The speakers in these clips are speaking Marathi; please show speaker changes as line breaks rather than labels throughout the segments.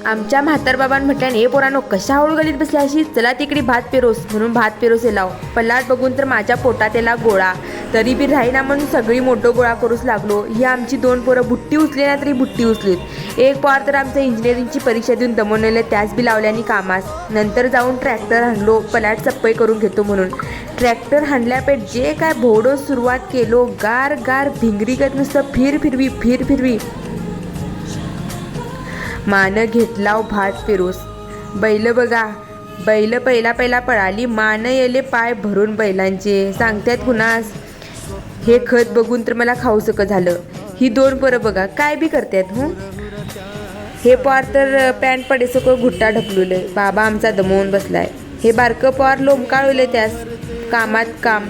आमच्या म्हातारबाबांनी म्हटल्याने हे पोरांनो कशा हळू गलीत बसल्या अशी, चला तिकडे भात पेरोस म्हणून भात पेरोसे लाव. पल्लाट बघून तर माझ्या पोटात याला गोळा, तरी बी राहीना म्हणून सगळी मोठं गोळा करूच लागलो. ही आमची 2 पोरं बुट्टी उचले ना तरी बुट्टी उचलीत. एक पोर तर आमचं इंजिनिअरिंगची परीक्षा देऊन दमवलेलं, त्याच बी लावल्यानी कामास. नंतर जाऊन ट्रॅक्टर हाणलो, पलाट सप्पई करून घेतो म्हणून. ट्रॅक्टर हाणल्यापेट जे काय भोवडो सुरुवात केलो, गार गार भिंगरीगत नुसतं फिर फिरवी. मान घेतलाव भात पेरोस. बैल बघा, बैल पहिला पळाली, मान येले पाय भरून बैलांचे. सांगतात कुणास, हे खत बघून तर मला खाऊसक झालं. ही 2 पोरं बघा काय बी करतात. हे पोर तर पॅन्ट पडेसक घुट्टा ढकलुले. बाबा आमचा दमवून बसलाय. हे बारकं पोर लोंबकाळले त्यास कामात काम.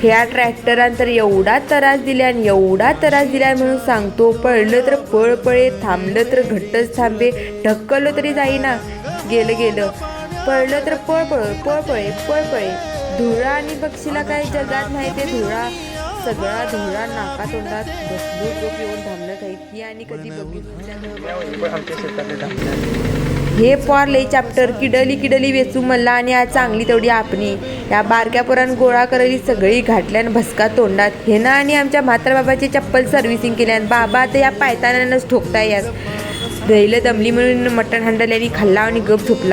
ह्या ट्रॅक्टरान तर एवढा त्रास दिल्या म्हणून सांगतो. पळलं तर पळ पळे, थांबलं तर घट्टच थांबे, ढकललं तरी जाईना. गेलं पळलं तर पळ पळे. धुळा आणि पक्षीला काही जगात नाही ते धुळा. सगळा धुळा नाका तोंडात बसलो गप येऊन थांबलं काही. ही आणि कधी हे पोर लई चॅप्टर किडली वेचू मला. आणि आज चांगली तेवढी आपणी. या बारक्या पोरान गोळा करली सगळी घाटल्यान भस्का तोंडात. हे ना आणि आमच्या म्हातारबाबाची चप्पल सर्व्हिसिंग केल्यान. बाबा आता या पायतानानंच ठोकताय. यास बैल दमली म्हणून मटण हांडल्याने खाल्ला आणि गप झोपला.